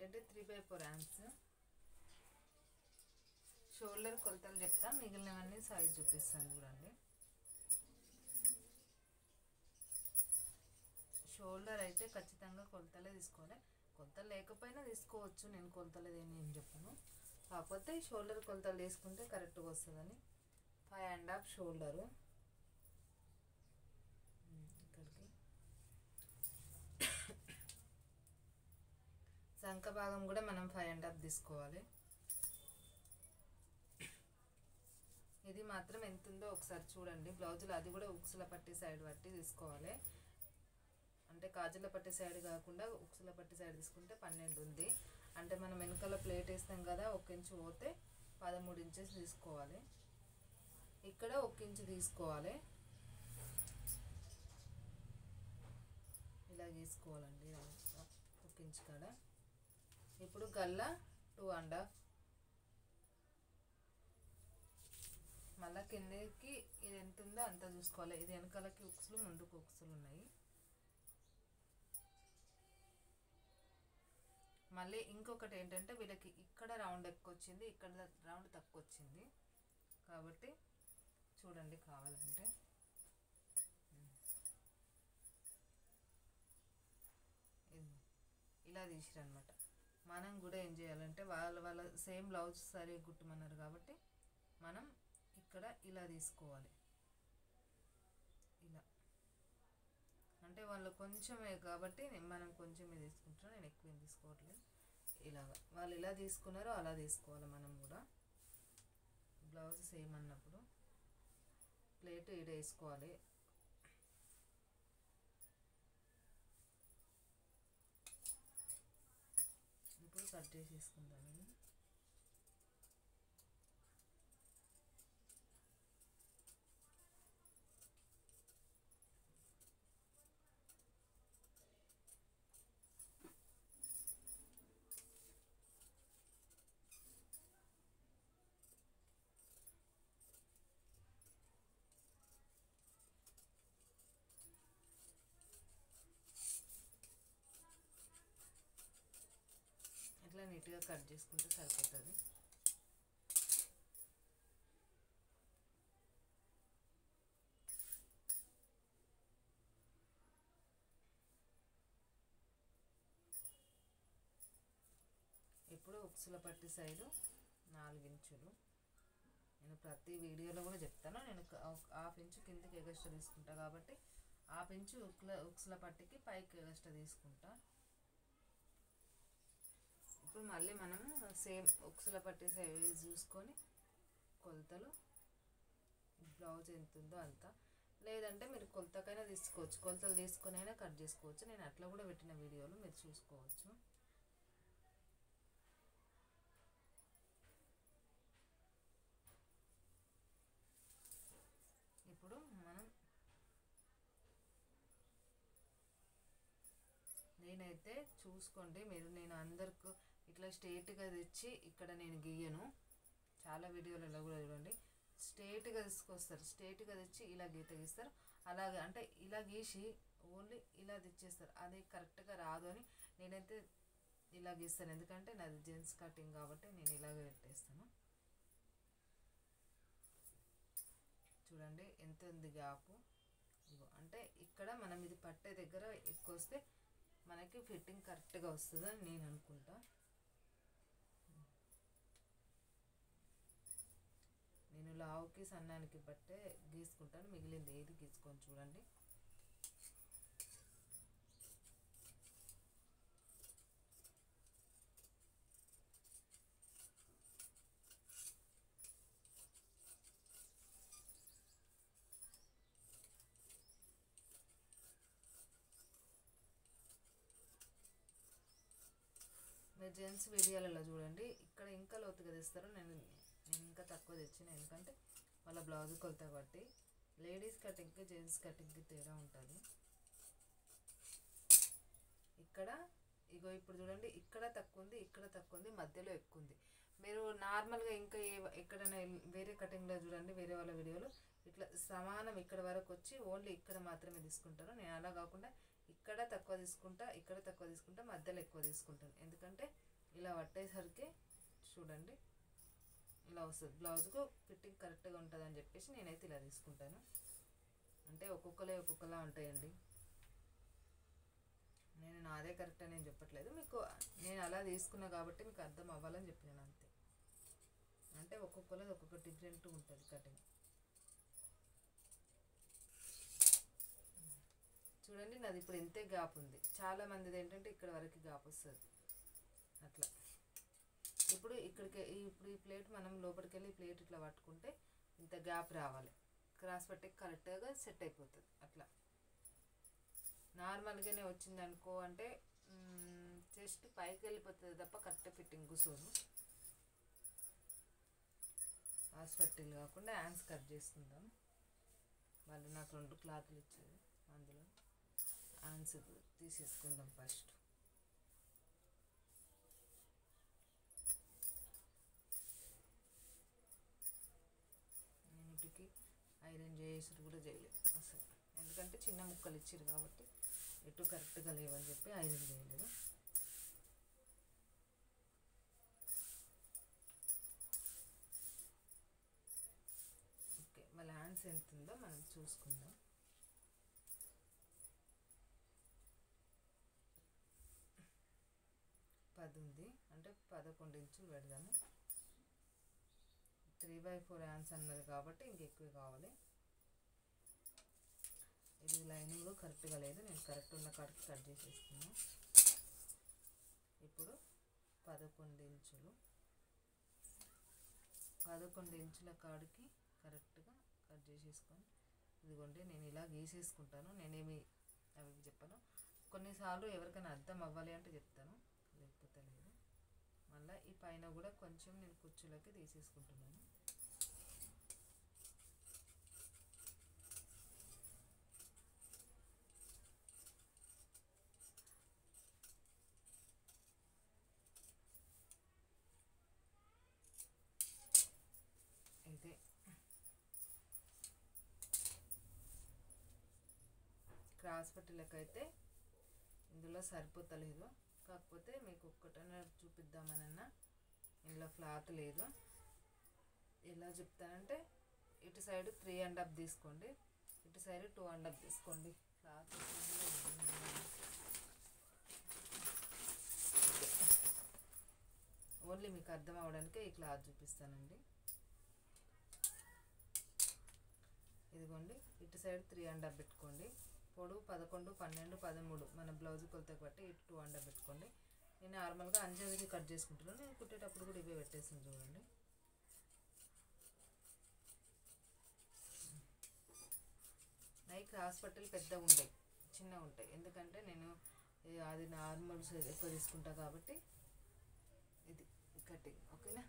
ఏంటంటే 3/4 amps. Shoulder కొలతలు చెప్తాను, మిగిలినవన్నీ సైజ్ చూపిస్తాను చూడండి. షోల్డర్ అయితే ఖచ్చితంగా కొలతలే తీసుకోవాలి. కొలతలు లేకపోయినా తీసుకోవచ్చు, నేను కొలతలేదేమి ఏం చెప్పను. కాకపోతే షోల్డర్ కొలతలు తీసుకుంటే కరెక్ట్గా వస్తుందని. 5.5 షోల్డరు. ఇక్కడికి సంఖ భాగం కూడా మనం 5.5 తీసుకోవాలి. ఇది మాత్రం ఎంత ఉందో ఒకసారి చూడండి. బ్లౌజులు అది కూడా ఉక్సుల పట్టి సైడ్ పట్టి తీసుకోవాలి. అంటే కాజుల పట్టి సైడ్ కాకుండా ఉక్సుల పట్టి సైడ్ తీసుకుంటే 12 ఉంది. అంటే మనం వెనకాల ప్లేట్ వేస్తాం కదా, 1 ఇంచు పోతే 13 ఇంచెస్ తీసుకోవాలి. ఇక్కడ 1 ఇంచు తీసుకోవాలి, ఇలా తీసుకోవాలండి 1 ఇంచు కాడ. ఇప్పుడు గల్ల 2.5. మళ్ళీ కిందకి ఇది ఎంత ఉందో అంత చూసుకోవాలి. ఇది వెనకాలకి ఉక్సులు, ముందుకు ఉక్సులు ఉన్నాయి. మళ్ళీ ఇంకొకటి ఏంటంటే వీళ్ళకి ఇక్కడ రౌండ్ ఎక్కువ వచ్చింది, ఇక్కడ రౌండ్ తక్కువ వచ్చింది. కాబట్టి చూడండి కావాలంటే ఇలా తీసిరనమాట. మనం కూడా ఏం చేయాలంటే వాళ్ళ సేమ్ బ్లౌజ్ సరే కుట్టమన్నారు కాబట్టి మనం ఇక్కడ ఇలా తీసుకోవాలి. ఇలా అంటే వాళ్ళు కొంచెమే కాబట్టి మనం కొంచెమే తీసుకుంటున్నాం, నేను ఎక్కువ ఏం తీసుకోవట్లేదు. ఇలాగా వాళ్ళు ఇలా తీసుకున్నారో అలా తీసుకోవాలి. మనం కూడా బ్లౌజ్ సేమ్ అన్నప్పుడు ప్లేట్ ఈడ వేసుకోవాలి. ఇప్పుడు కట్ చేసేసుకుందాం. ఇట్లా నీట్గా కట్ చేసుకుంటే సరిపోతుంది. ఇప్పుడు ఉక్సుల పట్టి సైడు 4 ఇంచులు. నేను ప్రతి వీడియోలో కూడా చెప్తాను, నేను 1/2 ఇంచు కిందకి ఎగస్ట్రా తీసుకుంటా కాబట్టి 1/2 ఇంచు ఉక్సుల పట్టికి పైకి ఎగస్ట్రా తీసుకుంటా. ఇప్పుడు మళ్ళీ మనం సేమ్ ఉక్సుల పట్టి సైజ్ చూసుకొని కొలతలు బ్లౌజ్ ఎంత ఉందో అంత, లేదంటే మీరు కొలతకైనా తీసుకోవచ్చు, కొలతలు తీసుకొని అయినా కట్ చేసుకోవచ్చు. నేను అట్లా కూడా పెట్టిన వీడియోలు మీరు చూసుకోవచ్చు. ఇప్పుడు మనం నేనైతే చూసుకోండి మీరు, నేను అందరికి ఇట్లా స్ట్రేట్గా తెచ్చి ఇక్కడ నేను గీయను. చాలా వీడియోలలో కూడా చూడండి స్ట్రేట్గా తీసుకొస్తారు, స్ట్రేట్గా తెచ్చి ఇలా గీత గీస్తారు. అలాగే అంటే ఇలా గీసి ఓన్లీ ఇలా తెచ్చేస్తారు, అది కరెక్ట్గా రాదు అని నేనైతే ఇలా గీస్తాను. ఎందుకంటే నాది జెంట్స్ కటింగ్ కాబట్టి నేను ఇలాగే పెట్టేస్తాను. చూడండి ఎంత ఉంది గ్యాప్. అంటే ఇక్కడ మనం ఇది పట్టే దగ్గర ఎక్కువ వస్తే మనకి ఫిట్టింగ్ కరెక్ట్గా వస్తుందని నేను అనుకుంటా. నేను లావుకి సన్నానికి బట్టే గీసుకుంటాను, మిగిలింది ఏది గీసుకొని చూడండి. మీరు జెంట్స్ వీడియోలలో చూడండి ఇక్కడ ఇంకా లోతుగా తెస్తారు, నేను ఇంకా తక్కువ తెచ్చిన. ఎందుకంటే వాళ్ళ బ్లౌజ్ కొలత బట్టి లేడీస్ కటింగ్కి జెంట్స్ కటింగ్కి తేడా ఉంటుంది. ఇక్కడ ఇగో ఇప్పుడు చూడండి ఇక్కడ తక్కువ ఉంది, ఇక్కడ తక్కువ ఉంది, మధ్యలో ఎక్కువ ఉంది. మీరు నార్మల్గా ఇంకా ఎక్కడైనా వేరే కటింగ్లో చూడండి, వేరే వాళ్ళ వీడియోలో ఇట్లా సమానం ఇక్కడ వరకు వచ్చి ఓన్లీ ఇక్కడ మాత్రమే తీసుకుంటారు. నేను అలా కాకుండా ఇక్కడ తక్కువ తీసుకుంటా, ఇక్కడ తక్కువ తీసుకుంటా, మధ్యలో ఎక్కువ తీసుకుంటాను. ఎందుకంటే ఇలా పట్టేసరికి చూడండి ఇలా వస్తుంది. బ్లౌజ్కు ఫిట్టింగ్ కరెక్ట్గా ఉంటుందని చెప్పేసి నేనైతే ఇలా తీసుకుంటాను. అంటే ఒక్కొక్కలా ఉంటాయండి. నేను నాదే కరెక్ట్ అని నేను చెప్పట్లేదు, మీకు నేను అలా తీసుకున్నా కాబట్టి మీకు అర్థం అవ్వాలని చెప్పినాను అంతే. అంటే ఒక్కొక్కది ఒక్కొక్క డిఫరెంట్ ఉంటుంది కటింగ్. చూడండి నాది ఇప్పుడు ఇంతే గ్యాప్ ఉంది. చాలా మందిది ఏంటంటే ఇక్కడ వరకు గ్యాప్ వస్తుంది అట్లా. ఇప్పుడు ఈ ప్లేట్ మనం లోపలికి వెళ్ళి ప్లేట్ ఇట్లా పట్టుకుంటే ఇంత గ్యాప్ రావాలి. క్రాస్ పట్టి కరెక్ట్గా సెట్ అయిపోతుంది. అట్లా నార్మల్గానే వచ్చింది అనుకో అంటే జస్ట్ పైకి వెళ్ళిపోతుంది తప్ప కరెక్ట్ ఫిట్టింగ్ కూర్చోదు. క్రాస్ పట్టీలు కాకుండా హ్యాండ్స్ కట్ చేసుకుందాం. వాళ్ళు నాకు 2 క్లాత్లు ఇచ్చారు, అందులో హ్యాండ్స్ తీసేసుకుందాం ఫస్ట్. నేను వీటికి ఐరన్ చేసుడు కూడా చేయలేదు అసలు, ఎందుకంటే చిన్న ముక్కలు ఇచ్చారు కాబట్టి ఎటు కరెక్ట్గా లేవని చెప్పి ఐరన్ చేయలేదు. ఓకే, మళ్ళీ హ్యాండ్స్ ఎంత ఉందో మనం చూసుకుందాం. ఉంది అంటే 11 ఇంచులు పెడదాము. 3/4 హ్యాండ్స్ అన్నది కాబట్టి ఇంకెక్కువ కావాలి. ఇది లైనింగ్ కరెక్ట్గా లేదు, నేను కరెక్ట్ ఉన్న కాడికి కట్ చేసేసుకున్నాను. ఇప్పుడు 11 ఇంచుల కాడికి కరెక్ట్గా కట్ చేసేసుకొని ఇదిగోండి నేను ఇలా గీసేసుకుంటాను. నేనేమి అవి చెప్పను, కొన్నిసార్లు ఎవరికైనా అర్థం అవ్వాలి అంటే చెప్తాను, లేకపోతే లేదు. మళ్ళీ ఈ పైన కూడా కొంచెం నేను కుచ్చులకి తీసేసుకుంటున్నాను. ఇదే క్రాస్ పట్టీలకైతే ఇందులో సరిపోతలేదు, కాకపోతే మీకు ఒక్కటన్నా చూపిద్దామనన్నా ఇందులో క్లాత్ లేదు. ఎలా చెప్తానంటే ఇటు సైడ్ 3.5 తీసుకోండి, ఇటు సైడ్ 2.5 తీసుకోండి. క్లాత్ ఓన్లీ మీకు అర్థం అవ్వడానికే ఈ క్లాత్ చూపిస్తానండి. ఇదిగోండి ఇటు సైడ్ 3.5 పెట్టుకోండి. పొడవు 11, 12, 13 మన బ్లౌజ్ కొలతకు బట్టి ఇటు 2.5 పెట్టుకోండి. నేను నార్మల్గా అంజాదికి కట్ చేసుకుంటున్నాను, నేను కుట్టేటప్పుడు కూడా ఇవే పెట్టేసాను చూడండి. నై క్రాస్ పట్టీలు పెద్దగా ఉంటాయి, చిన్నగా ఉంటాయి, ఎందుకంటే నేను అది నార్మల్ ఎక్కువ తీసుకుంటా కాబట్టి ఇది కటింగ్. ఓకేనా?